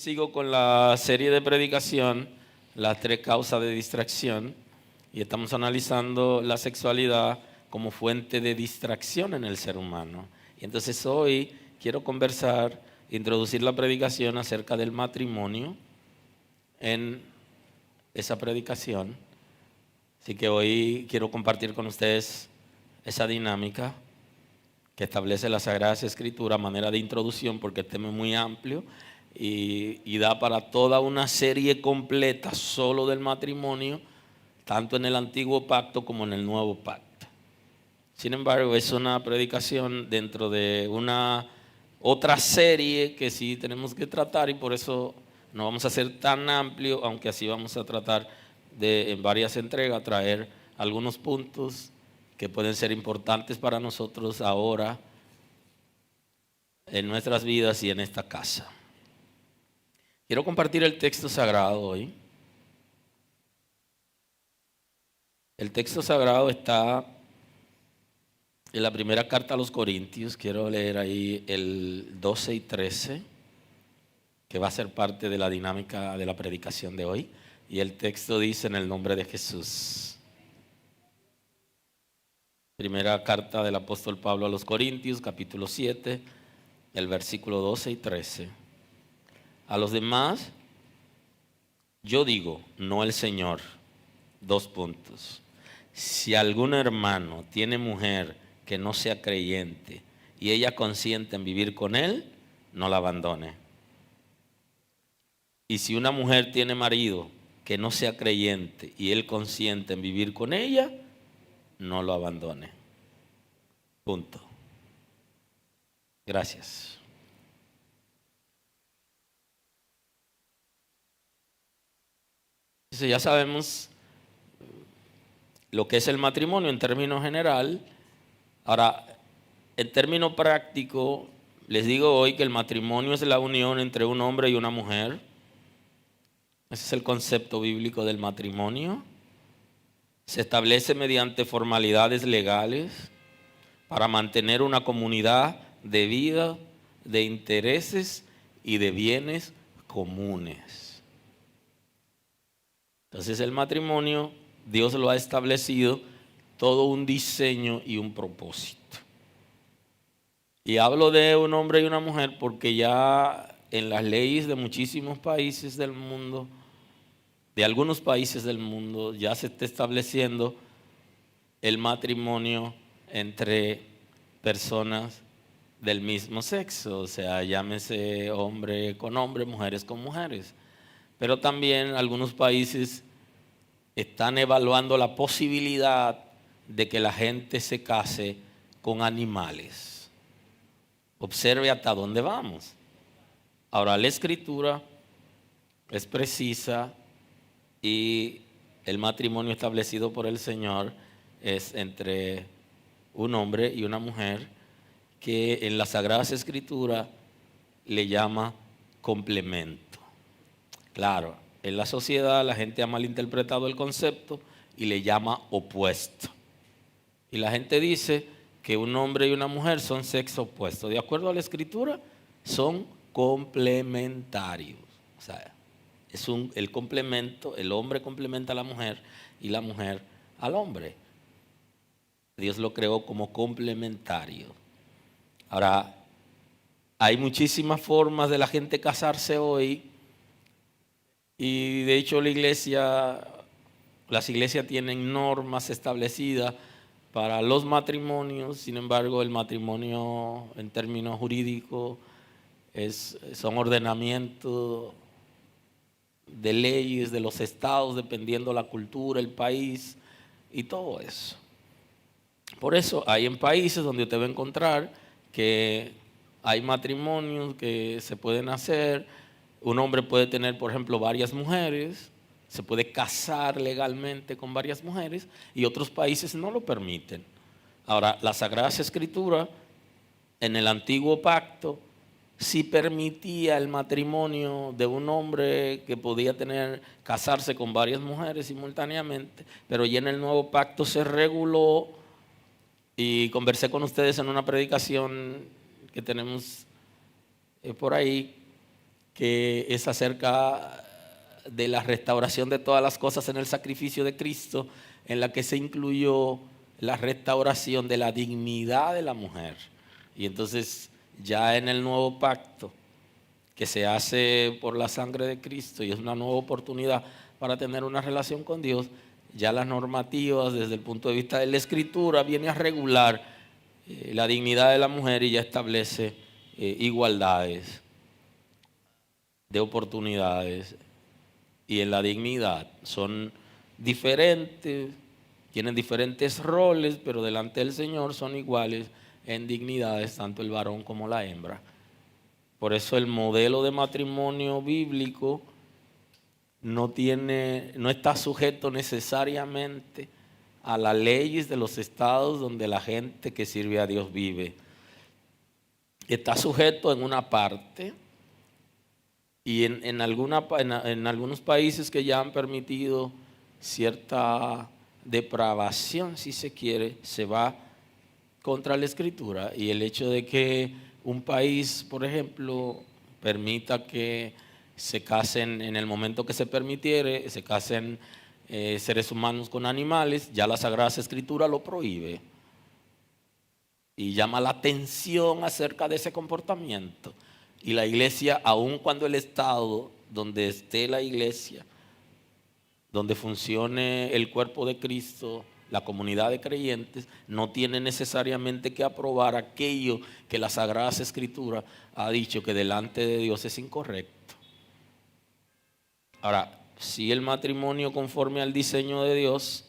Sigo con la serie de predicación, las 3 causas de distracción, y estamos analizando la sexualidad como fuente de distracción en el ser humano. Y entonces hoy quiero introducir la predicación acerca del matrimonio en esa predicación. Así que hoy quiero compartir con ustedes esa dinámica que establece la Sagrada Escritura a manera de introducción, porque el tema es muy amplio y da para toda una serie completa solo del matrimonio, tanto en el Antiguo Pacto como en el Nuevo Pacto. Sin embargo, es una predicación dentro de una otra serie que sí tenemos que tratar, y por eso no vamos a ser tan amplio, aunque así vamos a tratar de en varias entregas traer algunos puntos que pueden ser importantes para nosotros ahora en nuestras vidas y en esta casa. Quiero compartir el texto sagrado hoy. El texto sagrado está en la primera carta a los Corintios. Quiero leer ahí el 12 y 13, que va a ser parte de la dinámica de la predicación de hoy. Y el texto dice: en el nombre de Jesús. Primera carta del apóstol Pablo a los Corintios, capítulo 7, el versículo 12 y 13. A los demás, yo digo, no el Señor. 2 puntos. Si algún hermano tiene mujer que no sea creyente y ella consiente en vivir con él, no la abandone. Y si una mujer tiene marido que no sea creyente y él consiente en vivir con ella, no lo abandone. Punto. Gracias. Entonces ya sabemos lo que es el matrimonio en términos general. Ahora, en términos prácticos, les digo hoy que el matrimonio es la unión entre un hombre y una mujer. Ese es el concepto bíblico del matrimonio. Se establece mediante formalidades legales para mantener una comunidad de vida, de intereses y de bienes comunes. Entonces el matrimonio, Dios lo ha establecido, todo un diseño y un propósito. Y hablo de un hombre y una mujer porque ya en las leyes de muchísimos países del mundo, de algunos países del mundo, ya se está estableciendo el matrimonio entre personas del mismo sexo, o sea, llámese hombre con hombre, mujeres con mujeres. Pero también algunos países están evaluando la posibilidad de que la gente se case con animales. Observe hasta dónde vamos. Ahora, la Escritura es precisa y el matrimonio establecido por el Señor es entre un hombre y una mujer, que en las Sagradas Escrituras le llama complemento. Claro, en la sociedad la gente ha malinterpretado el concepto y le llama opuesto. Y la gente dice que un hombre y una mujer son sexo opuesto. De acuerdo a la Escritura, son complementarios. O sea, el complemento, el hombre complementa a la mujer y la mujer al hombre. Dios lo creó como complementario. Ahora, hay muchísimas formas de la gente casarse hoy. Y de hecho las iglesias tienen normas establecidas para los matrimonios. Sin embargo, el matrimonio en términos jurídicos son ordenamientos de leyes de los estados, dependiendo la cultura, el país y todo eso. Por eso hay en países donde usted va a encontrar que hay matrimonios que se pueden hacer. Un hombre puede tener, por ejemplo, varias mujeres, se puede casar legalmente con varias mujeres, y otros países no lo permiten. Ahora, la Sagrada Escritura en el Antiguo Pacto sí permitía el matrimonio de un hombre que podía casarse con varias mujeres simultáneamente, pero ya en el Nuevo Pacto se reguló, y conversé con ustedes en una predicación que tenemos por ahí, que es acerca de la restauración de todas las cosas en el sacrificio de Cristo, en la que se incluyó la restauración de la dignidad de la mujer. Y entonces ya en el nuevo pacto que se hace por la sangre de Cristo y es una nueva oportunidad para tener una relación con Dios, ya las normativas desde el punto de vista de la Escritura viene a regular la dignidad de la mujer y ya establece igualdades de oportunidades, y en la dignidad son diferentes, tienen diferentes roles, pero delante del Señor son iguales en dignidades tanto el varón como la hembra. Por eso el modelo de matrimonio bíblico no está sujeto necesariamente a las leyes de los estados donde la gente que sirve a Dios vive. Está sujeto en una parte, y en algunos países que ya han permitido cierta depravación, si se quiere, se va contra la Escritura. Y el hecho de que un país, por ejemplo, permita que se casen en el momento que se permitiere, se casen seres humanos con animales, ya la Sagrada Escritura lo prohíbe. Y llama la atención acerca de ese comportamiento. Y la iglesia, aun cuando el estado donde esté la iglesia, donde funcione el cuerpo de Cristo, la comunidad de creyentes, no tiene necesariamente que aprobar aquello que la Sagrada Escritura ha dicho que delante de Dios es incorrecto. Ahora, si el matrimonio conforme al diseño de Dios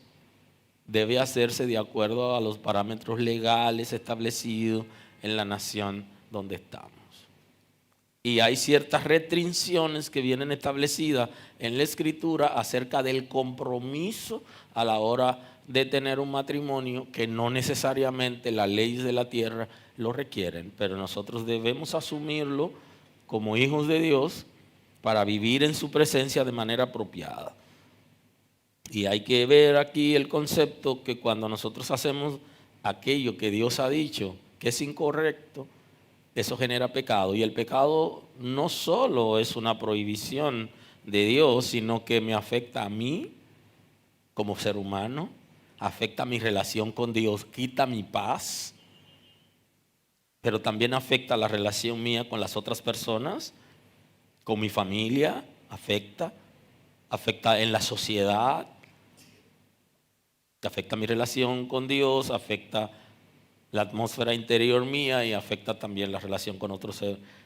debe hacerse de acuerdo a los parámetros legales establecidos en la nación donde estamos. Y hay ciertas restricciones que vienen establecidas en la Escritura acerca del compromiso a la hora de tener un matrimonio, que no necesariamente las leyes de la tierra lo requieren, pero nosotros debemos asumirlo como hijos de Dios para vivir en su presencia de manera apropiada. Y hay que ver aquí el concepto que cuando nosotros hacemos aquello que Dios ha dicho que es incorrecto, eso genera pecado. Y el pecado no solo es una prohibición de Dios, sino que me afecta a mí como ser humano, afecta mi relación con Dios, quita mi paz, pero también afecta la relación mía con las otras personas, con mi familia, afecta en la sociedad, afecta mi relación con Dios, afecta la atmósfera interior mía y afecta también la relación con otros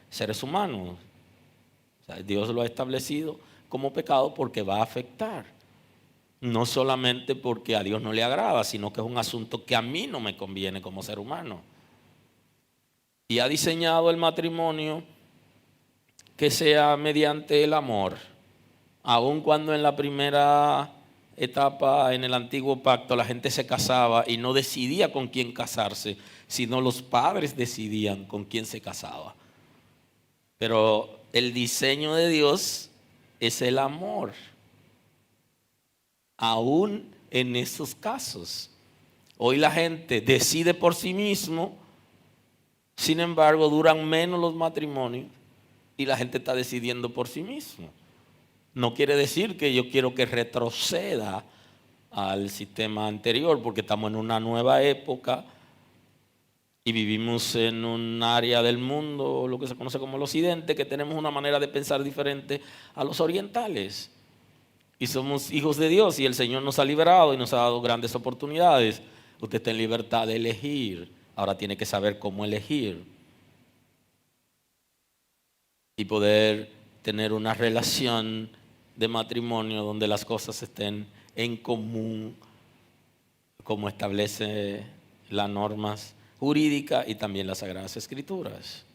seres humanos. O sea, Dios lo ha establecido como pecado porque va a afectar. No solamente porque a Dios no le agrada, sino que es un asunto que a mí no me conviene como ser humano. Y ha diseñado el matrimonio que sea mediante el amor, aun cuando en la primera etapa en el antiguo pacto la gente se casaba y no decidía con quién casarse, sino los padres decidían con quién se casaba. Pero el diseño de Dios es el amor, aún en esos casos. Hoy la gente decide por sí mismo, sin embargo duran menos los matrimonios y la gente está decidiendo por sí mismo. No quiere decir que yo quiero que retroceda al sistema anterior, porque estamos en una nueva época y vivimos en un área del mundo, lo que se conoce como el occidente, que tenemos una manera de pensar diferente a los orientales. Y somos hijos de Dios y el Señor nos ha liberado y nos ha dado grandes oportunidades. Usted está en libertad de elegir, ahora tiene que saber cómo elegir y poder tener una relación de matrimonio donde las cosas estén en común, como establece las normas jurídicas y también las Sagradas Escrituras.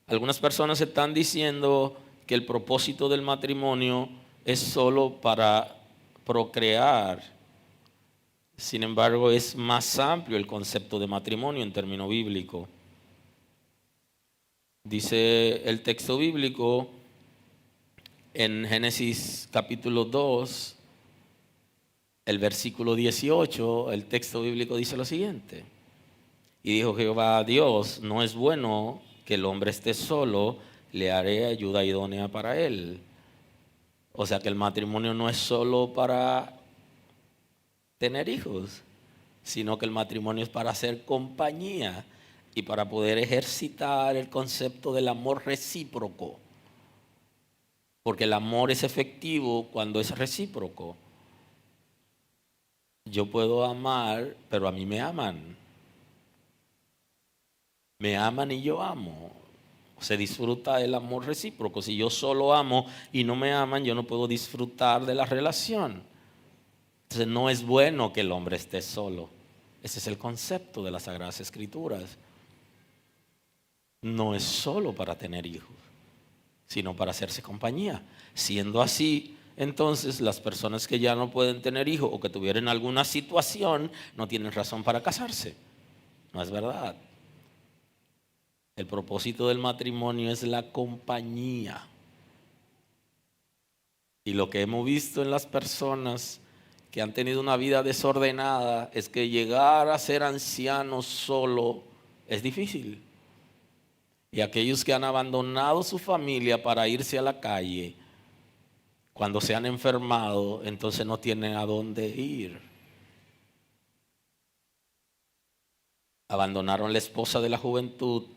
Algunas personas están diciendo que el propósito del matrimonio es solo para procrear. Sin embargo, es más amplio el concepto de matrimonio en término bíblico. Dice el texto bíblico en Génesis capítulo 2, el versículo 18, el texto bíblico dice lo siguiente: y dijo Jehová a Dios, no es bueno que el hombre esté solo, le haré ayuda idónea para él. O sea que el matrimonio no es solo para tener hijos, sino que el matrimonio es para hacer compañía y para poder ejercitar el concepto del amor recíproco. Porque el amor es efectivo cuando es recíproco. Yo puedo amar, pero a mí me aman. Me aman y yo amo. Se disfruta el amor recíproco. Si yo solo amo y no me aman, yo no puedo disfrutar de la relación. Entonces no es bueno que el hombre esté solo. Ese es el concepto de las Sagradas Escrituras. No es solo para tener hijos, sino para hacerse compañía. Siendo así, entonces las personas que ya no pueden tener hijos o que tuvieron alguna situación no tienen razón para casarse. No es verdad. El propósito del matrimonio es la compañía. Y lo que hemos visto en las personas que han tenido una vida desordenada es que llegar a ser ancianos solo es difícil. Y aquellos que han abandonado su familia para irse a la calle, cuando se han enfermado, entonces no tienen a dónde ir. Abandonaron la esposa de la juventud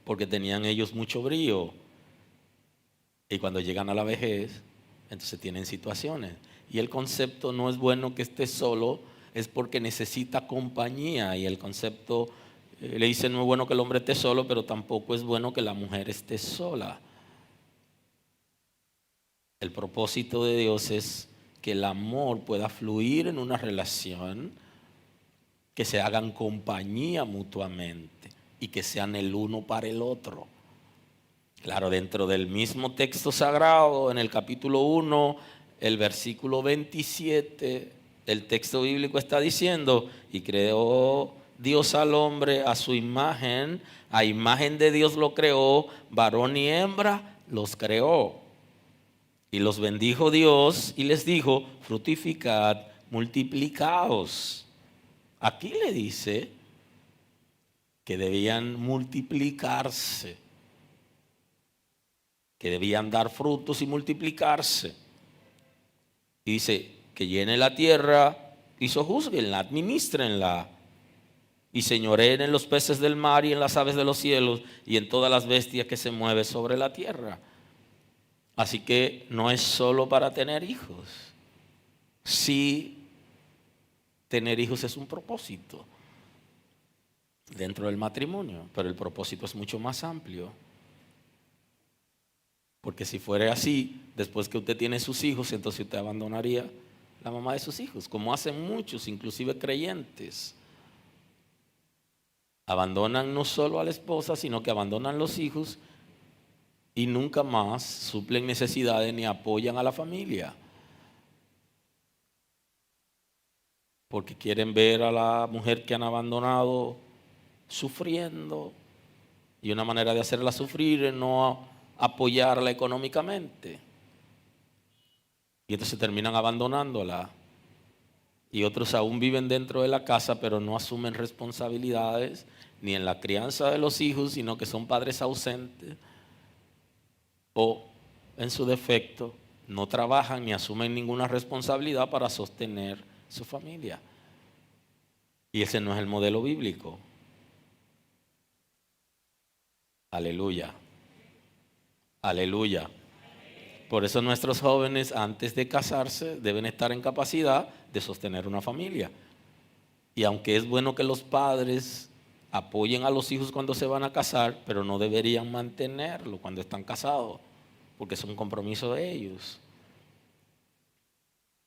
porque tenían ellos mucho brío. Y cuando llegan a la vejez, entonces tienen situaciones. Y el concepto no es bueno que esté solo, es porque necesita compañía. Y el concepto le dice no es bueno que el hombre esté solo, pero tampoco es bueno que la mujer esté sola. El propósito de Dios es que el amor pueda fluir en una relación, que se hagan compañía mutuamente y que sean el uno para el otro. Claro, dentro del mismo texto sagrado, en el capítulo 1, el versículo 27, el texto bíblico está diciendo, y creó Dios al hombre a su imagen, a imagen de Dios lo creó, varón y hembra los creó. Y los bendijo Dios y les dijo, fructificad, multiplicaos. Aquí le dice que debían multiplicarse, que debían dar frutos y multiplicarse. Y dice que llene la tierra y sojúzguenla, administrenla y señoreen en los peces del mar y en las aves de los cielos y en todas las bestias que se mueven sobre la tierra. Así que no es solo para tener hijos. Sí, tener hijos es un propósito dentro del matrimonio, pero el propósito es mucho más amplio. Porque si fuera así, después que usted tiene sus hijos, entonces usted abandonaría la mamá de sus hijos, como hacen muchos, inclusive creyentes. Abandonan no solo a la esposa, sino que abandonan los hijos y nunca más suplen necesidades ni apoyan a la familia. Porque quieren ver a la mujer que han abandonado sufriendo, y una manera de hacerla sufrir es no apoyarla económicamente. Y entonces terminan abandonándola. Y otros aún viven dentro de la casa, pero no asumen responsabilidades ni en la crianza de los hijos, sino que son padres ausentes. O, en su defecto, no trabajan ni asumen ninguna responsabilidad para sostener su familia. Y ese no es el modelo bíblico. Aleluya. Aleluya. Por eso nuestros jóvenes antes de casarse deben estar en capacidad de sostener una familia. Y aunque es bueno que los padres apoyen a los hijos cuando se van a casar, pero no deberían mantenerlo cuando están casados, porque es un compromiso de ellos.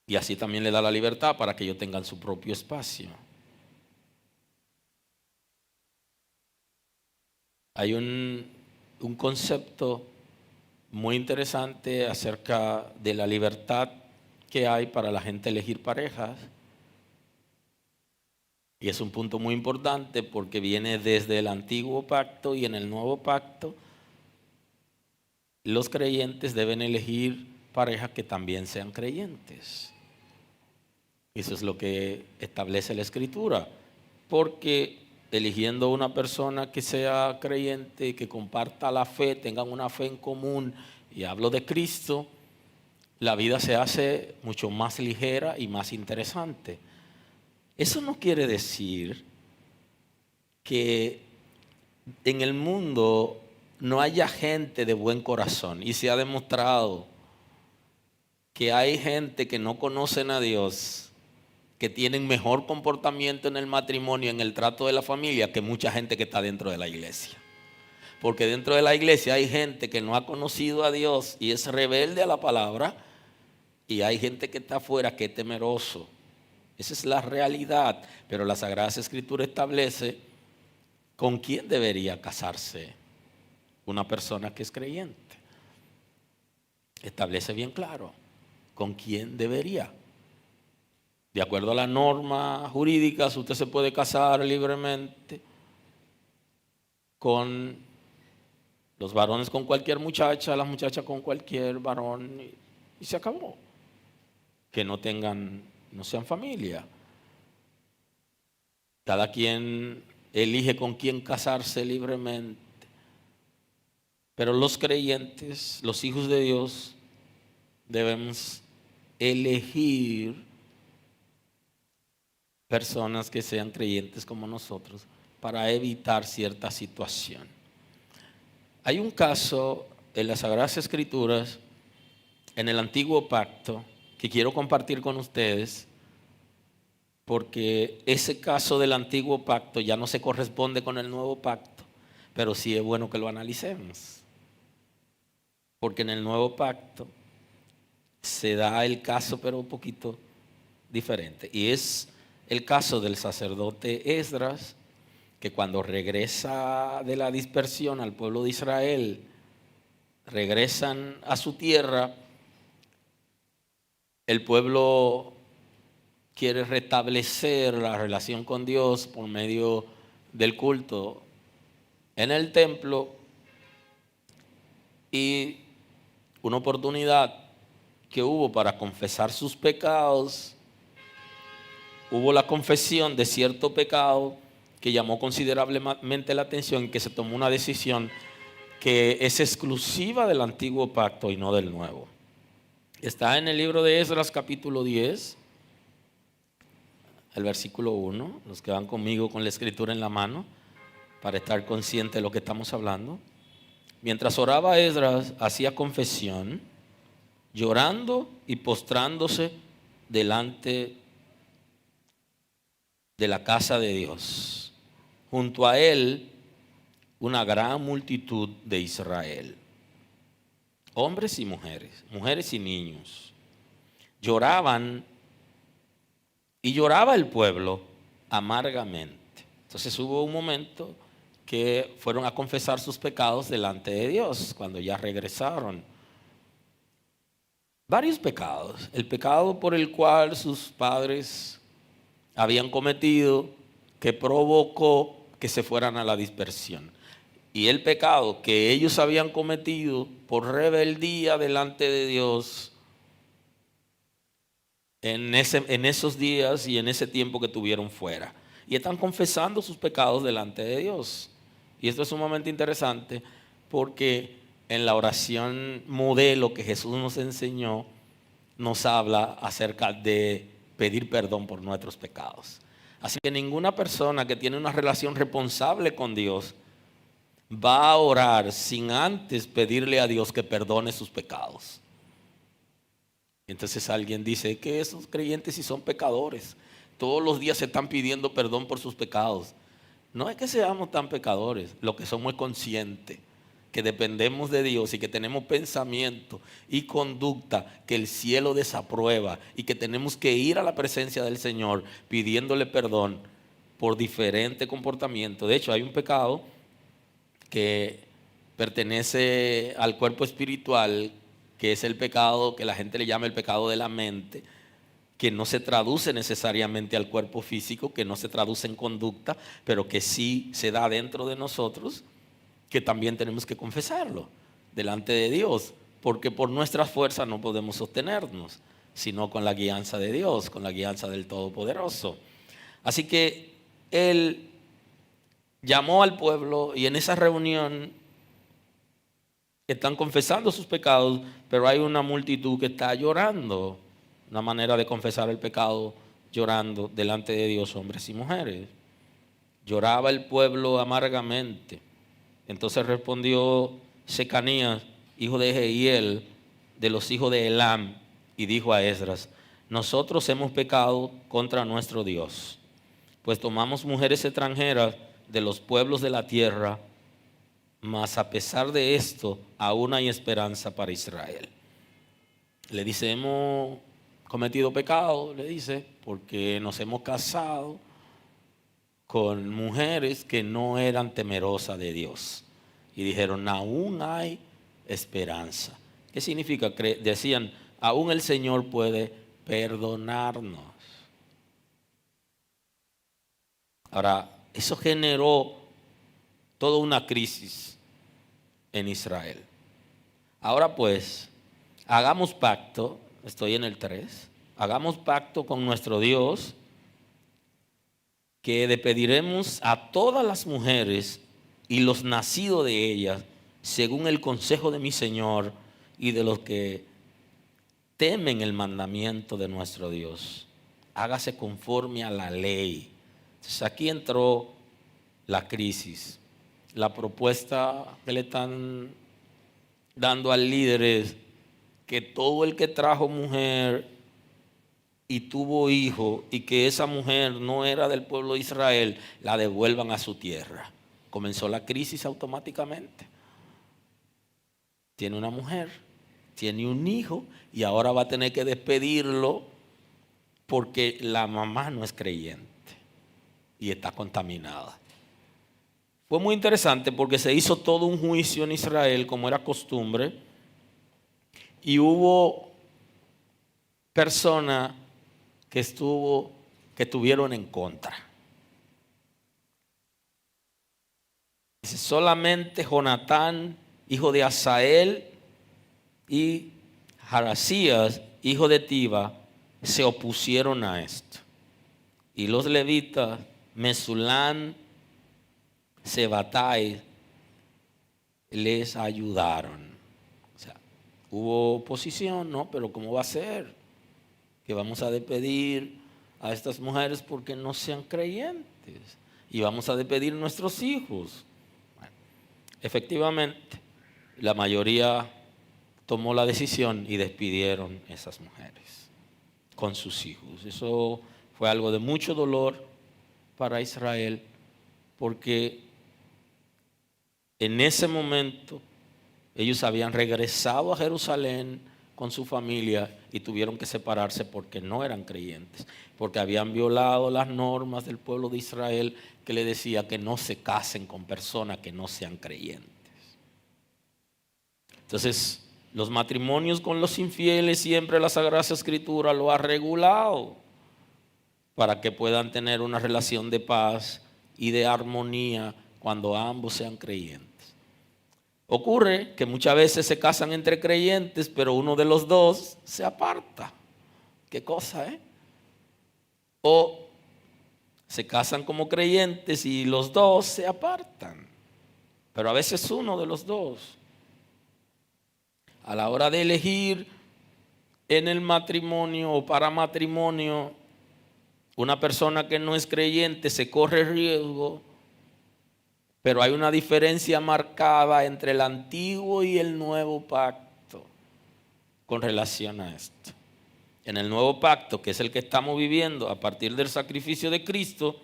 Y así también le da la libertad para que ellos tengan su propio espacio. Hay un concepto muy interesante acerca de la libertad que hay para la gente elegir parejas. Y es un punto muy importante porque viene desde el antiguo pacto, y en el nuevo pacto los creyentes deben elegir parejas que también sean creyentes. Eso es lo que establece la Escritura. Porque eligiendo una persona que sea creyente, que comparta la fe, tengan una fe en común, y hablo de Cristo, la vida se hace mucho más ligera y más interesante. Eso no quiere decir que en el mundo no haya gente de buen corazón, y se ha demostrado que hay gente que no conocen a Dios, que tienen mejor comportamiento en el matrimonio, en el trato de la familia, que mucha gente que está dentro de la iglesia. Porque dentro de la iglesia hay gente que no ha conocido a Dios y es rebelde a la palabra, y hay gente que está afuera que es temeroso. Esa es la realidad. Pero la Sagrada Escritura establece con quién debería casarse una persona que es creyente. Establece bien claro con quién debería. De acuerdo a las normas jurídicas, usted se puede casar libremente con los varones con cualquier muchacha, las muchachas con cualquier varón, y se acabó. Que no sean familia. Cada quien elige con quién casarse libremente. Pero los creyentes, los hijos de Dios, debemos elegir personas que sean creyentes como nosotros para evitar cierta situación. Hay un caso en las Sagradas Escrituras, en el Antiguo Pacto, que quiero compartir con ustedes, porque ese caso del Antiguo Pacto ya no se corresponde con el Nuevo Pacto, pero sí es bueno que lo analicemos. Porque en el Nuevo Pacto se da el caso, pero un poquito diferente. Y es el caso del sacerdote Esdras, que cuando regresa de la dispersión al pueblo de Israel, regresan a su tierra, el pueblo quiere restablecer la relación con Dios por medio del culto en el templo, y una oportunidad que hubo para confesar sus pecados, hubo la confesión de cierto pecado que llamó considerablemente la atención, y que se tomó una decisión que es exclusiva del Antiguo Pacto y no del Nuevo. Está en el libro de Esdras capítulo 10, el versículo 1, los que van conmigo con la escritura en la mano, para estar conscientes de lo que estamos hablando. Mientras oraba Esdras, hacía confesión, llorando y postrándose delante de la casa de Dios. Junto a él, una gran multitud de Israel, hombres y mujeres, mujeres y niños. Lloraban, y lloraba el pueblo amargamente. Entonces hubo un momento que fueron a confesar sus pecados delante de Dios cuando ya regresaron. Varios pecados. El pecado por el cual sus padres habían cometido, que provocó que se fueran a la dispersión. Y el pecado que ellos habían cometido por rebeldía delante de Dios en esos días y en ese tiempo que tuvieron fuera. Y están confesando sus pecados delante de Dios. Y esto es sumamente interesante, porque en la oración modelo que Jesús nos enseñó, nos habla acerca de pedir perdón por nuestros pecados. Así que ninguna persona que tiene una relación responsable con Dios va a orar sin antes pedirle a Dios que perdone sus pecados. Entonces alguien dice que esos creyentes sí son pecadores, todos los días se están pidiendo perdón por sus pecados. No es que seamos tan pecadores, lo que somos es conscientes que dependemos de Dios y que tenemos pensamiento y conducta que el cielo desaprueba, y que tenemos que ir a la presencia del Señor pidiéndole perdón por diferente comportamiento. De hecho, hay un pecado que pertenece al cuerpo espiritual, que es el pecado que la gente le llama el pecado de la mente, que no se traduce necesariamente al cuerpo físico, que no se traduce en conducta, pero que sí se da dentro de nosotros, que también tenemos que confesarlo delante de Dios, porque por nuestras fuerzas no podemos sostenernos, sino con la guianza de Dios, con la guianza del Todopoderoso. Así que el llamó al pueblo y en esa reunión están confesando sus pecados, pero hay una multitud que está llorando. Una manera de confesar el pecado llorando delante de Dios, hombres y mujeres. Lloraba el pueblo amargamente. Entonces respondió Secanías, hijo de Jehiel, de los hijos de Elam, y dijo a Esdras: nosotros hemos pecado contra nuestro Dios, pues tomamos mujeres extranjeras de los pueblos de la tierra, mas a pesar de esto, aún hay esperanza para Israel. Le dice, hemos cometido pecado, le dice, porque nos hemos casado con mujeres que no eran temerosas de Dios. Y dijeron, aún hay esperanza. ¿Qué significa? Decían, aún el Señor puede perdonarnos. Ahora, eso generó toda una crisis en Israel. Ahora pues, hagamos pacto, estoy en el 3, hagamos pacto con nuestro Dios, que despediremos a todas las mujeres y los nacidos de ellas, según el consejo de mi Señor y de los que temen el mandamiento de nuestro Dios. Hágase conforme a la ley. Entonces aquí entró la crisis. La propuesta que le están dando al líder es que todo el que trajo mujer y tuvo hijo y que esa mujer no era del pueblo de Israel, la devuelvan a su tierra. Comenzó la crisis automáticamente. Tiene una mujer, tiene un hijo y ahora va a tener que despedirlo porque la mamá no es creyente y está contaminada. Fue muy interesante porque se hizo todo un juicio en Israel como era costumbre y hubo personas que estuvieron en contra. Dice, solamente Jonatán, hijo de Asael, y Jarasías, hijo de Tiba, se opusieron a esto. Y los levitas, Mesulán, Sebatai, les ayudaron. O sea, hubo oposición, ¿no? Pero ¿cómo va a ser? Que vamos a despedir a estas mujeres porque no sean creyentes. Y vamos a despedir a nuestros hijos. Bueno, efectivamente, la mayoría tomó la decisión y despidieron a esas mujeres con sus hijos. Eso fue algo de mucho dolor para Israel, porque en ese momento ellos habían regresado a Jerusalén con su familia y tuvieron que separarse porque no eran creyentes, porque habían violado las normas del pueblo de Israel que le decía que no se casen con personas que no sean creyentes. Entonces, los matrimonios con los infieles siempre la Sagrada Escritura lo ha regulado para que puedan tener una relación de paz y de armonía cuando ambos sean creyentes. Ocurre que muchas veces se casan entre creyentes, pero uno de los dos se aparta. ¿Qué cosa, O se casan como creyentes y los dos se apartan, pero a veces uno de los dos. A la hora de elegir en el matrimonio o para matrimonio, una persona que no es creyente se corre riesgo, pero hay una diferencia marcada entre el antiguo y el nuevo pacto con relación a esto. En el nuevo pacto, que es el que estamos viviendo a partir del sacrificio de Cristo,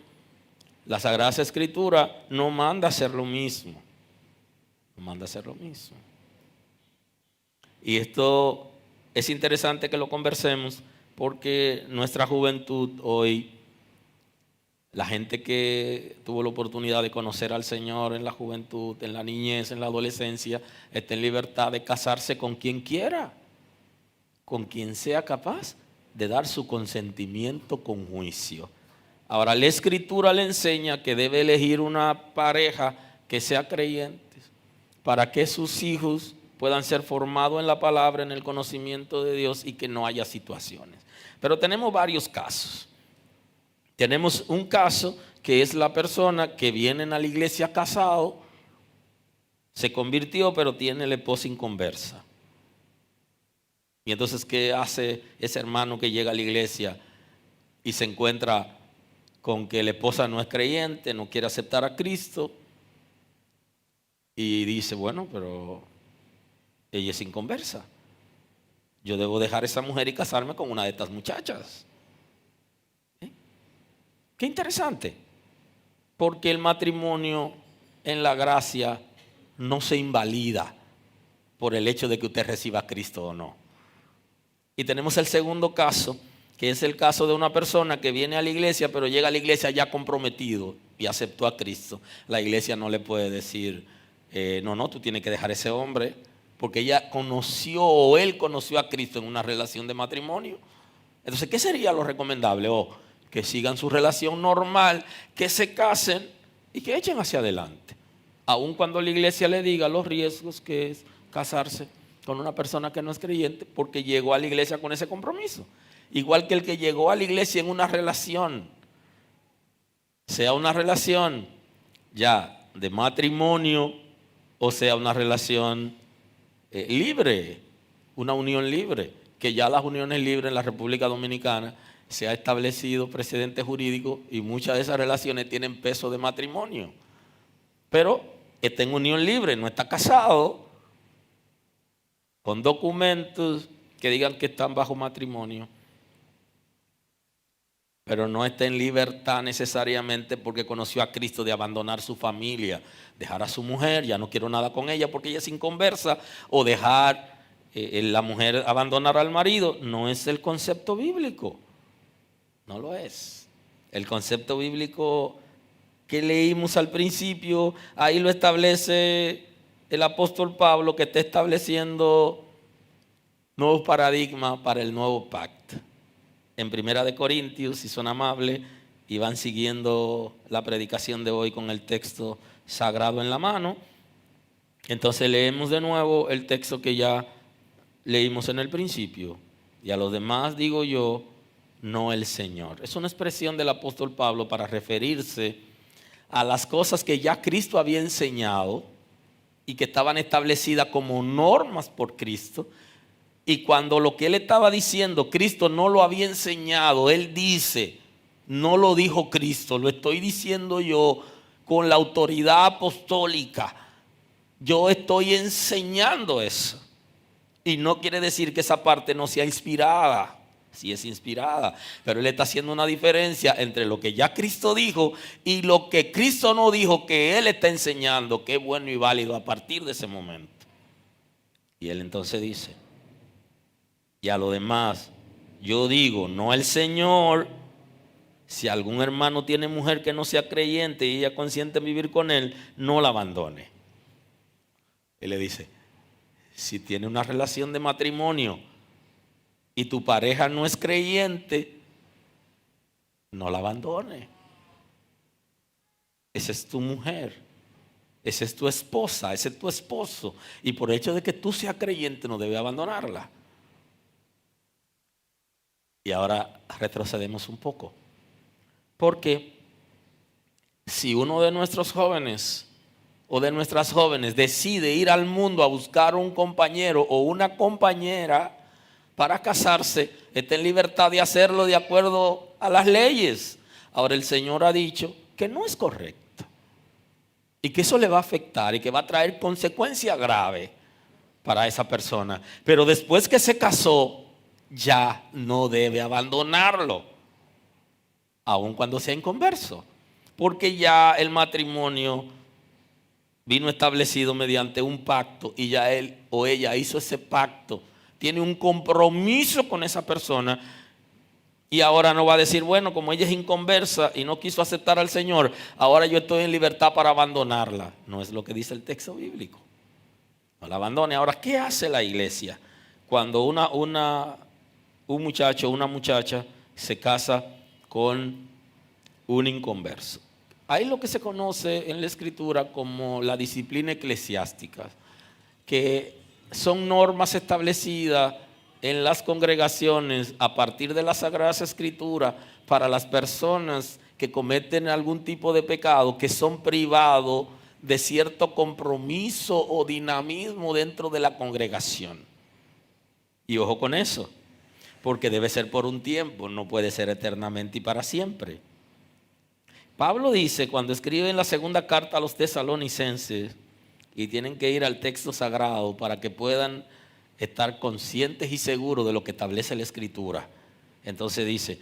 la Sagrada Escritura no manda a hacer lo mismo. No manda a hacer lo mismo. Y esto es interesante que lo conversemos porque nuestra juventud hoy, la gente que tuvo la oportunidad de conocer al Señor en la juventud, en la niñez, en la adolescencia, está en libertad de casarse con quien quiera, con quien sea capaz de dar su consentimiento con juicio. Ahora, la Escritura le enseña que debe elegir una pareja que sea creyente para que sus hijos puedan ser formados en la palabra, en el conocimiento de Dios y que no haya situaciones. Pero tenemos varios casos. Tenemos un caso que es la persona que viene a la iglesia casado, se convirtió, pero tiene la esposa inconversa. Y entonces, ¿qué hace ese hermano que llega a la iglesia y se encuentra con que la esposa no es creyente, no quiere aceptar a Cristo? Y dice, bueno, pero ella es inconversa. Yo debo dejar a esa mujer y casarme con una de estas muchachas. Qué interesante. Porque el matrimonio en la gracia no se invalida por el hecho de que usted reciba a Cristo o no. Y tenemos el segundo caso, que es el caso de una persona que viene a la iglesia, pero llega a la iglesia ya comprometido y aceptó a Cristo. La iglesia no le puede decir, no, tú tienes que dejar a ese hombre, porque ella conoció o él conoció a Cristo en una relación de matrimonio. Entonces, ¿qué sería lo recomendable? Que sigan su relación normal, que se casen y que echen hacia adelante. Aun cuando la iglesia le diga los riesgos que es casarse con una persona que no es creyente, porque llegó a la iglesia con ese compromiso. Igual que el que llegó a la iglesia en una relación, sea una relación ya de matrimonio o sea una relación libre, una unión libre, que ya las uniones libres en la República Dominicana se ha establecido precedente jurídico y muchas de esas relaciones tienen peso de matrimonio. Pero está en unión libre, no está casado, con documentos que digan que están bajo matrimonio, pero no está en libertad necesariamente porque conoció a Cristo, de abandonar su familia, dejar a su mujer, ya no quiero nada con ella porque ella es inconversa, o dejar la mujer abandonar al marido. No es el concepto bíblico, no lo es. El concepto bíblico que leímos al principio, ahí lo establece el apóstol Pablo, que está estableciendo nuevos paradigmas para el nuevo pacto. En Primera de Corintios, si son amables y van siguiendo la predicación de hoy con el texto sagrado en la mano, entonces leemos de nuevo el texto que ya leímos en el principio. Y a los demás digo yo, no el Señor. Es una expresión del apóstol Pablo para referirse a las cosas que ya Cristo había enseñado y que estaban establecidas como normas por Cristo. Y cuando lo que él estaba diciendo, Cristo no lo había enseñado, él dice, no lo dijo Cristo, lo estoy diciendo yo con la autoridad apostólica. Yo estoy enseñando eso. Y no quiere decir que esa parte no sea inspirada. Sí es inspirada, pero él está haciendo una diferencia entre lo que ya Cristo dijo y lo que Cristo no dijo, que él está enseñando, que es bueno y válido a partir de ese momento. Y él entonces dice, y a lo demás, yo digo, no el Señor. Si algún hermano tiene mujer que no sea creyente y ella consiente en vivir con él, no la abandone. Él le dice, si tiene una relación de matrimonio y tu pareja no es creyente, no la abandone. Esa es tu mujer, esa es tu esposa, ese es tu esposo. Y por el hecho de que tú seas creyente, no debes abandonarla. Y ahora retrocedemos un poco. Porque si uno de nuestros jóvenes o de nuestras jóvenes decide ir al mundo a buscar un compañero o una compañera para casarse, está en libertad de hacerlo de acuerdo a las leyes. Ahora el Señor ha dicho que no es correcto y que eso le va a afectar y que va a traer consecuencias graves para esa persona. Pero después que se casó, ya no debe abandonarlo, aun cuando sea inconverso, porque ya el matrimonio vino establecido mediante un pacto y ya él o ella hizo ese pacto, tiene un compromiso con esa persona. Y ahora no va a decir, bueno, como ella es inconversa y no quiso aceptar al Señor, ahora yo estoy en libertad para abandonarla. No es lo que dice el texto bíblico. No la abandone. Ahora, ¿qué hace la iglesia cuando un muchacho o una muchacha se casa con un inconverso? Hay lo que se conoce en la Escritura como la disciplina eclesiástica, que son normas establecidas en las congregaciones a partir de las Sagradas Escrituras para las personas que cometen algún tipo de pecado, que son privados de cierto compromiso o dinamismo dentro de la congregación. Y ojo con eso, porque debe ser por un tiempo, no puede ser eternamente y para siempre. Pablo dice, cuando escribe en la segunda carta a los tesalonicenses, y tienen que ir al texto sagrado para que puedan estar conscientes y seguros de lo que establece la Escritura. Entonces dice,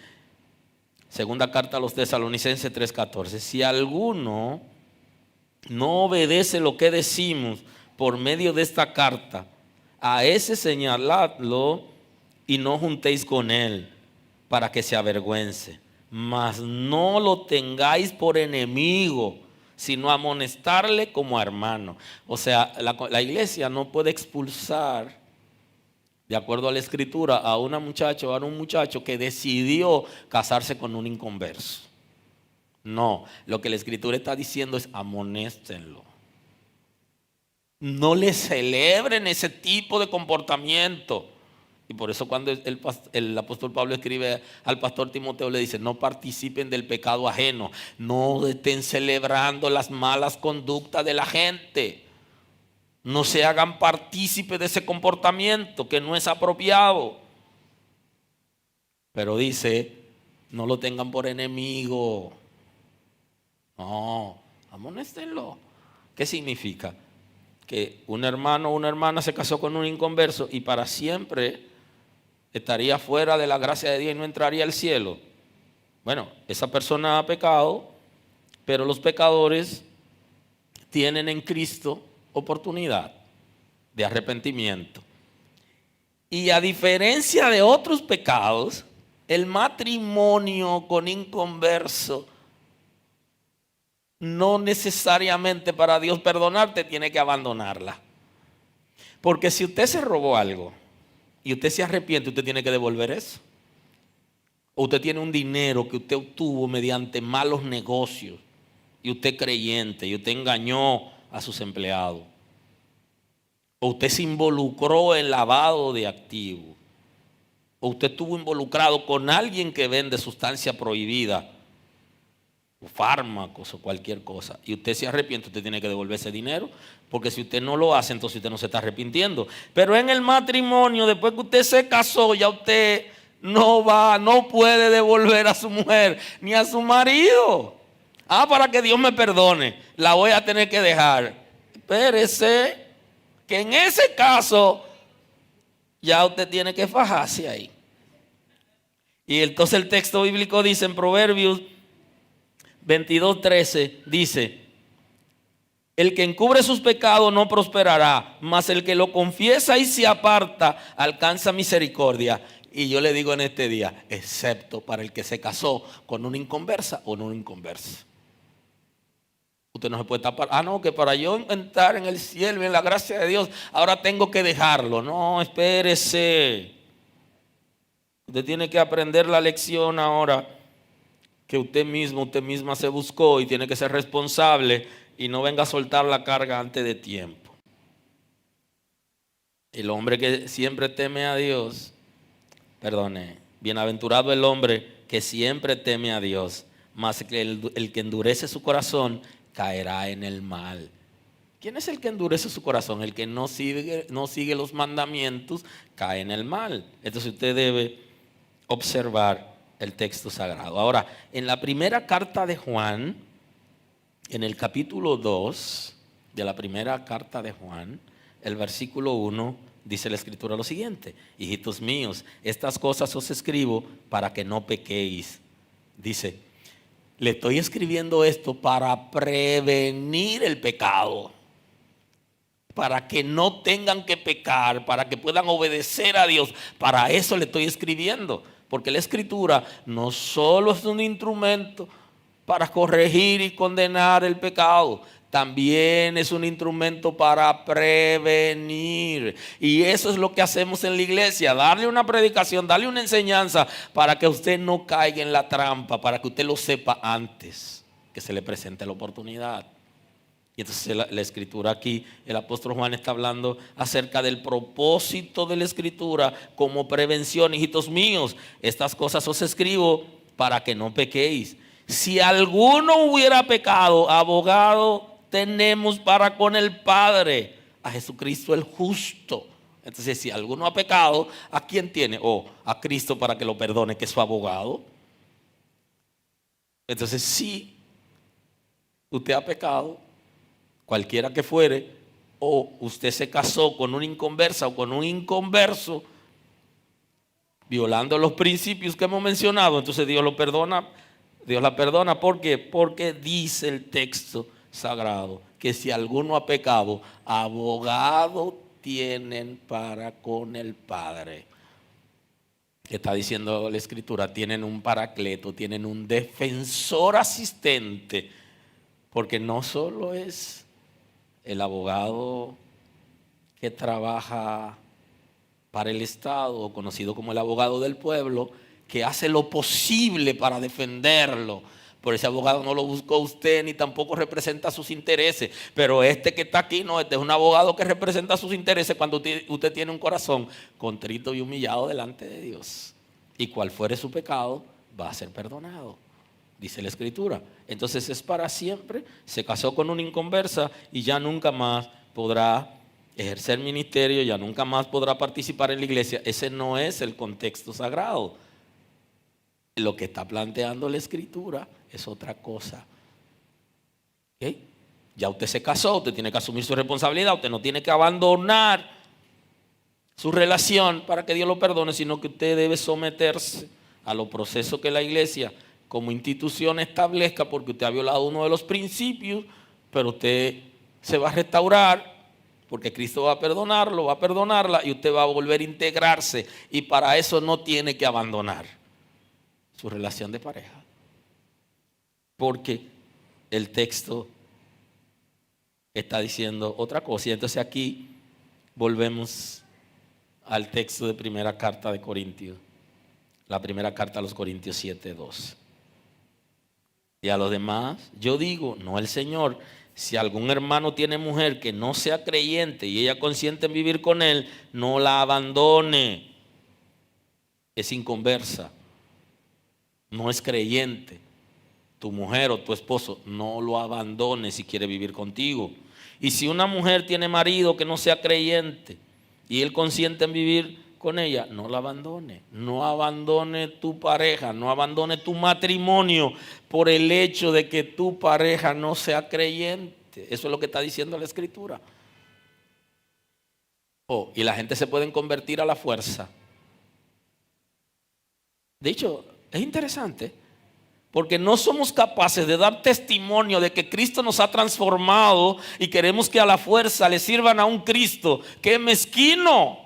segunda carta a los tesalonicenses 3:14, si alguno no obedece lo que decimos por medio de esta carta, a ese señaladlo y no juntéis con él para que se avergüence, mas no lo tengáis por enemigo, sino amonestarle como a hermano. O sea, la iglesia no puede expulsar, de acuerdo a la Escritura, a una muchacha o a un muchacho que decidió casarse con un inconverso. No, lo que la Escritura está diciendo es amonéstenlo. No le celebren ese tipo de comportamiento. Y por eso cuando el apóstol Pablo escribe al pastor Timoteo, le dice, no participen del pecado ajeno, no estén celebrando las malas conductas de la gente, no se hagan partícipes de ese comportamiento que no es apropiado. Pero dice, no lo tengan por enemigo. No, amonéstenlo. ¿Qué significa? Que un hermano o una hermana se casó con un inconverso y para siempre estaría fuera de la gracia de Dios y no entraría al cielo. Bueno, esa persona ha pecado, pero los pecadores tienen en Cristo oportunidad de arrepentimiento. Y a diferencia de otros pecados, el matrimonio con inconverso no necesariamente para Dios perdonarte tiene que abandonarla. Porque si usted se robó algo y usted se arrepiente, usted tiene que devolver eso. O usted tiene un dinero que usted obtuvo mediante malos negocios y usted creyente y usted engañó a sus empleados. O usted se involucró en lavado de activos. O usted estuvo involucrado con alguien que vende sustancia prohibida, o fármacos o cualquier cosa, y usted se arrepiente, usted tiene que devolver ese dinero, porque si usted no lo hace, entonces usted no se está arrepintiendo. Pero en el matrimonio, después que usted se casó, ya usted no puede devolver a su mujer ni a su marido. Para que Dios me perdone, la voy a tener que dejar. Espérese, que en ese caso ya usted tiene que fajarse ahí. Y entonces el texto bíblico dice en Proverbios 22:13, dice, el que encubre sus pecados no prosperará, mas el que lo confiesa y se aparta alcanza misericordia. Y yo le digo en este día, excepto para el que se casó con una inconversa o no un inconverso. Usted no se puede tapar, no, que para yo entrar en el cielo y en la gracia de Dios, ahora tengo que dejarlo. No, espérese. Usted tiene que aprender la lección ahora que usted misma se buscó, y tiene que ser responsable y no venga a soltar la carga antes de tiempo. El hombre que siempre teme a Dios, bienaventurado el hombre que siempre teme a Dios, mas el que endurece su corazón caerá en el mal. ¿Quién es el que endurece su corazón? El que no sigue los mandamientos cae en el mal. Entonces usted debe observar el texto sagrado. Ahora, en la primera carta de Juan, en el capítulo 2 de la primera carta de Juan, el versículo 1, dice la Escritura lo siguiente: hijitos míos, estas cosas os escribo para que no pequéis. Dice, le estoy escribiendo esto para prevenir el pecado, para que no tengan que pecar, para que puedan obedecer a Dios. Para eso le estoy escribiendo. Porque la Escritura no solo es un instrumento para corregir y condenar el pecado, también es un instrumento para prevenir. Y eso es lo que hacemos en la iglesia: darle una predicación, darle una enseñanza para que usted no caiga en la trampa, para que usted lo sepa antes que se le presente la oportunidad. Y entonces la Escritura aquí, el apóstol Juan está hablando acerca del propósito de la Escritura como prevención. Hijitos míos, estas cosas os escribo para que no pequéis. Si alguno hubiera pecado, abogado tenemos para con el Padre, a Jesucristo el justo. Entonces, si alguno ha pecado, ¿a quién tiene? A Cristo para que lo perdone, que es su abogado. Entonces, si usted ha pecado, cualquiera que fuere, o usted se casó con una inconversa o con un inconverso, violando los principios que hemos mencionado, entonces Dios lo perdona. Dios la perdona. ¿Por qué? Porque dice el texto sagrado que si alguno ha pecado, abogado tienen para con el Padre. ¿Qué está diciendo la Escritura? Tienen un paracleto, tienen un defensor asistente, porque no solo es el abogado que trabaja para el Estado, conocido como el abogado del pueblo, que hace lo posible para defenderlo. Por ese abogado no lo buscó usted ni tampoco representa sus intereses. Pero este que está aquí, no, este es un abogado que representa sus intereses cuando usted tiene un corazón contrito y humillado delante de Dios. Y cual fuere su pecado, va a ser perdonado, dice la Escritura. Entonces es para siempre. Se casó con una inconversa y ya nunca más podrá ejercer ministerio, ya nunca más podrá participar en la iglesia. Ese no es el contexto sagrado. Lo que está planteando la Escritura es otra cosa. ¿Okay? Ya usted se casó, usted tiene que asumir su responsabilidad, usted no tiene que abandonar su relación para que Dios lo perdone, sino que usted debe someterse a los procesos que la iglesia como institución establezca, porque usted ha violado uno de los principios, pero usted se va a restaurar, porque Cristo va a perdonarlo, va a perdonarla y usted va a volver a integrarse, y para eso no tiene que abandonar su relación de pareja, porque el texto está diciendo otra cosa. Y entonces aquí volvemos al texto de primera carta de Corintios, la primera carta a los Corintios 7:12. Y a los demás yo digo, no el Señor, si algún hermano tiene mujer que no sea creyente y ella consiente en vivir con él, no la abandone. Es inconversa, no es creyente. Tu mujer o tu esposo, no lo abandone si quiere vivir contigo. Y si una mujer tiene marido que no sea creyente y él consiente en vivir con ella, no la abandone. No abandone tu pareja, no abandone tu matrimonio por el hecho de que tu pareja no sea creyente. Eso es lo que está diciendo la Escritura. Y la gente se puede convertir a la fuerza. De hecho, es interesante, porque no somos capaces de dar testimonio de que Cristo nos ha transformado y queremos que a la fuerza le sirvan a un Cristo que es mezquino,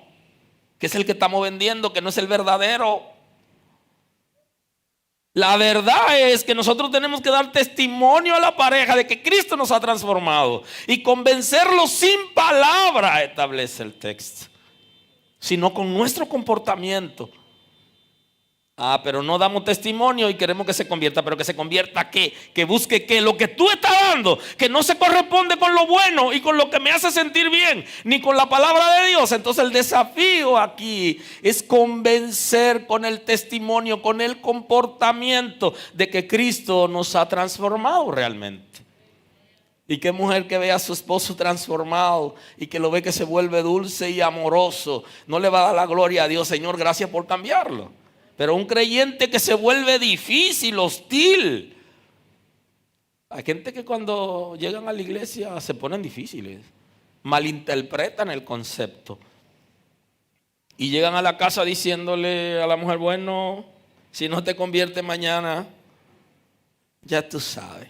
que es el que estamos vendiendo, que no es el verdadero. La verdad es que nosotros tenemos que dar testimonio a la pareja de que Cristo nos ha transformado y convencerlo sin palabra, establece el texto, sino con nuestro comportamiento. Pero no damos testimonio y queremos que se convierta. ¿Pero que se convierta qué? Que busque qué, lo que tú estás dando, que no se corresponde con lo bueno y con lo que me hace sentir bien, ni con la palabra de Dios. Entonces el desafío aquí es convencer con el testimonio, con el comportamiento, de que Cristo nos ha transformado realmente. Y qué mujer que ve a su esposo transformado y que lo ve que se vuelve dulce y amoroso, no le va a dar la gloria a Dios: Señor, gracias por cambiarlo. Pero un creyente que se vuelve difícil, hostil. Hay gente que cuando llegan a la iglesia se ponen difíciles, malinterpretan el concepto y llegan a la casa diciéndole a la mujer: bueno, si no te conviertes mañana, ya tú sabes.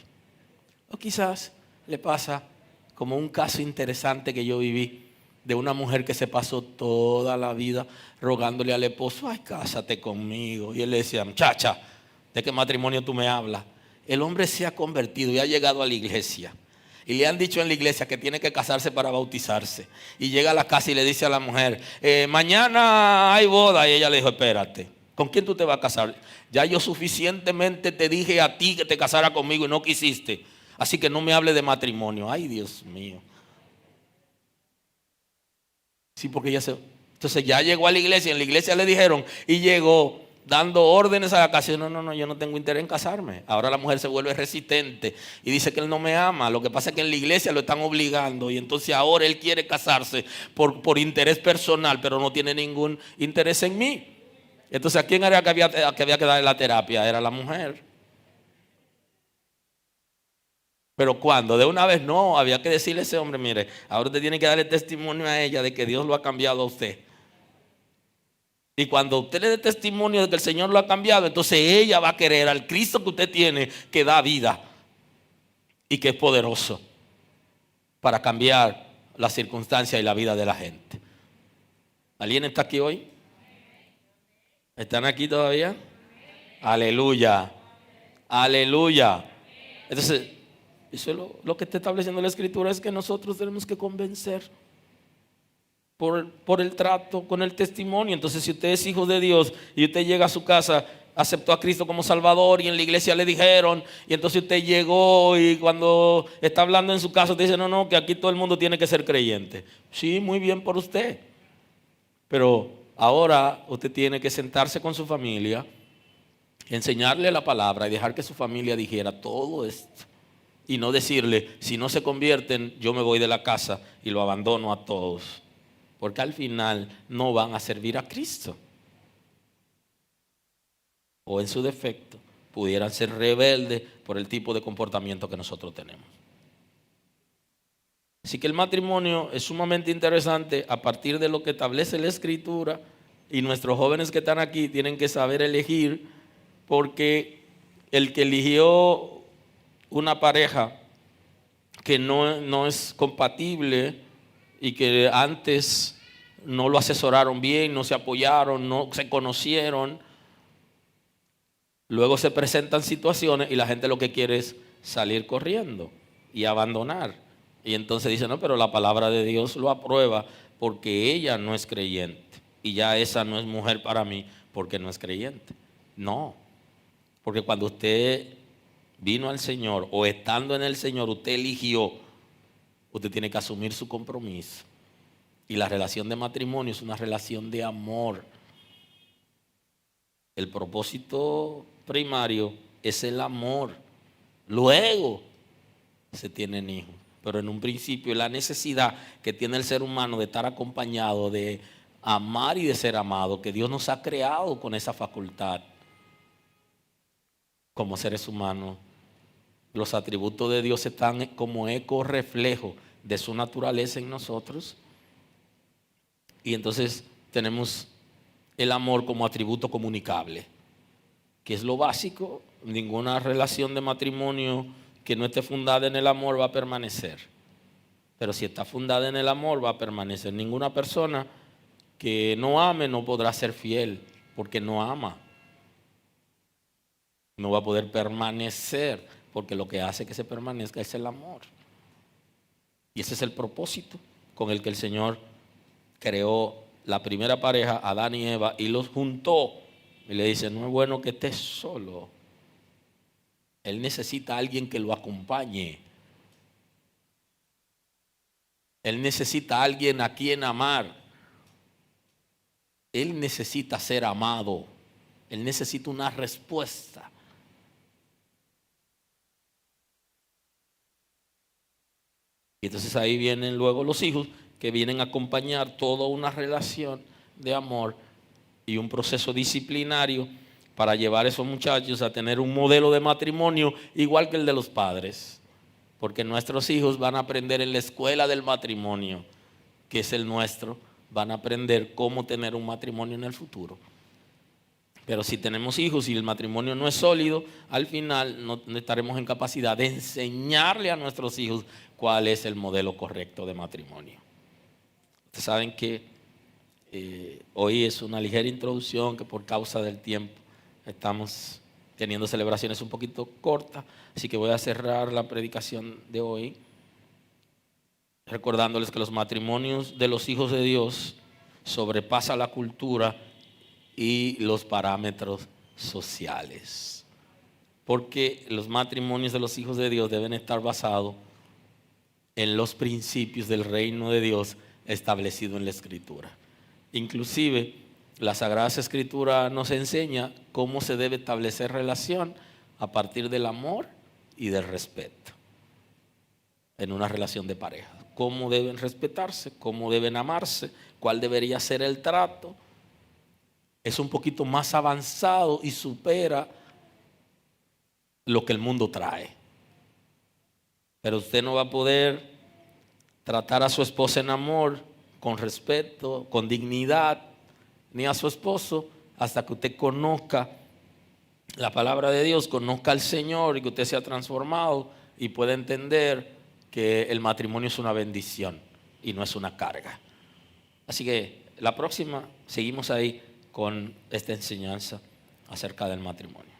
O quizás le pasa como un caso interesante que yo viví, de una mujer que se pasó toda la vida rogándole al esposo: ay, cásate conmigo. Y él le decía: muchacha, ¿de qué matrimonio tú me hablas? El hombre se ha convertido y ha llegado a la iglesia. Y le han dicho en la iglesia que tiene que casarse para bautizarse. Y llega a la casa y le dice a la mujer: mañana hay boda. Y ella le dijo: espérate, ¿con quién tú te vas a casar? Ya yo suficientemente te dije a ti que te casara conmigo y no quisiste. Así que no me hable de matrimonio. Ay, Dios mío. Sí, porque entonces ya llegó a la iglesia, en la iglesia le dijeron, y llegó dando órdenes a la casa. No, yo no tengo interés en casarme. Ahora la mujer se vuelve resistente y dice que él no me ama. Lo que pasa es que en la iglesia lo están obligando y entonces ahora él quiere casarse por interés personal, pero no tiene ningún interés en mí. Entonces, ¿a quién era que había que darle la terapia? Era la mujer. Pero cuando de una vez no, había que decirle a ese hombre, mire, ahora usted tiene que darle testimonio a ella de que Dios lo ha cambiado a usted. Y cuando usted le dé testimonio de que el Señor lo ha cambiado, entonces ella va a querer al Cristo que usted tiene, que da vida y que es poderoso para cambiar las circunstancias y la vida de la gente. ¿Alguien está aquí hoy? ¿Están aquí todavía? Aleluya. Aleluya. Entonces, eso es lo que está estableciendo la Escritura, es que nosotros tenemos que convencer por el trato, con el testimonio. Entonces, si usted es hijo de Dios y usted llega a su casa, aceptó a Cristo como Salvador y en la iglesia le dijeron, y entonces usted llegó y cuando está hablando en su casa usted dice, no, que aquí todo el mundo tiene que ser creyente. Sí, muy bien por usted. Pero ahora usted tiene que sentarse con su familia, enseñarle la palabra y dejar que su familia dijera todo esto. Y no decirle, si no se convierten, yo me voy de la casa y lo abandono a todos. Porque al final no van a servir a Cristo. O en su defecto, pudieran ser rebeldes por el tipo de comportamiento que nosotros tenemos. Así que el matrimonio es sumamente interesante a partir de lo que establece la Escritura. Y nuestros jóvenes que están aquí tienen que saber elegir, porque el que eligió una pareja que no es compatible y que antes no lo asesoraron bien, no se apoyaron, no se conocieron, luego se presentan situaciones y la gente lo que quiere es salir corriendo y abandonar. Y entonces dice, no, pero la palabra de Dios lo aprueba porque ella no es creyente y ya esa no es mujer para mí porque no es creyente. No, porque cuando usted vino al Señor o estando en el Señor, usted eligió, usted tiene que asumir su compromiso. Y la relación de matrimonio es una relación de amor. El propósito primario es el amor. Luego se tienen hijos. Pero en un principio es la necesidad que tiene el ser humano de estar acompañado, de amar y de ser amado, que Dios nos ha creado con esa facultad como seres humanos. Los atributos de Dios están como eco reflejo de su naturaleza en nosotros. Y entonces tenemos el amor como atributo comunicable, que es lo básico. Ninguna relación de matrimonio que no esté fundada en el amor va a permanecer. Pero si está fundada en el amor va a permanecer. Ninguna persona que no ame no podrá ser fiel porque no ama. No va a poder permanecer porque lo que hace que se permanezca es el amor. Y ese es el propósito con el que el Señor creó la primera pareja, Adán y Eva, y los juntó. Y le dice, no es bueno que estés solo. Él necesita a alguien que lo acompañe. Él necesita a alguien a quien amar. Él necesita ser amado. Él necesita una respuesta. Y entonces ahí vienen luego los hijos que vienen a acompañar toda una relación de amor y un proceso disciplinario para llevar a esos muchachos a tener un modelo de matrimonio igual que el de los padres. Porque nuestros hijos van a aprender en la escuela del matrimonio, que es el nuestro, van a aprender cómo tener un matrimonio en el futuro. Pero si tenemos hijos y el matrimonio no es sólido, al final no estaremos en capacidad de enseñarle a nuestros hijos cuál es el modelo correcto de matrimonio. Ustedes saben que hoy es una ligera introducción, que por causa del tiempo estamos teniendo celebraciones un poquito cortas, así que voy a cerrar la predicación de hoy recordándoles que los matrimonios de los hijos de Dios sobrepasan la cultura y los parámetros sociales. Porque los matrimonios de los hijos de Dios deben estar basados en los principios del reino de Dios establecido en la Escritura. Inclusive La Sagrada Escritura nos enseña cómo se debe establecer relación a partir del amor y del respeto en una relación de pareja. Cómo deben respetarse, cómo deben amarse, cuál debería ser el trato. Es un poquito más avanzado y supera lo que el mundo trae. Pero usted no va a poder tratar a su esposa en amor, con respeto, con dignidad, ni a su esposo, hasta que usted conozca la palabra de Dios, conozca al Señor y que usted sea transformado y pueda entender que el matrimonio es una bendición y no es una carga. Así que la próxima seguimos ahí con esta enseñanza acerca del matrimonio.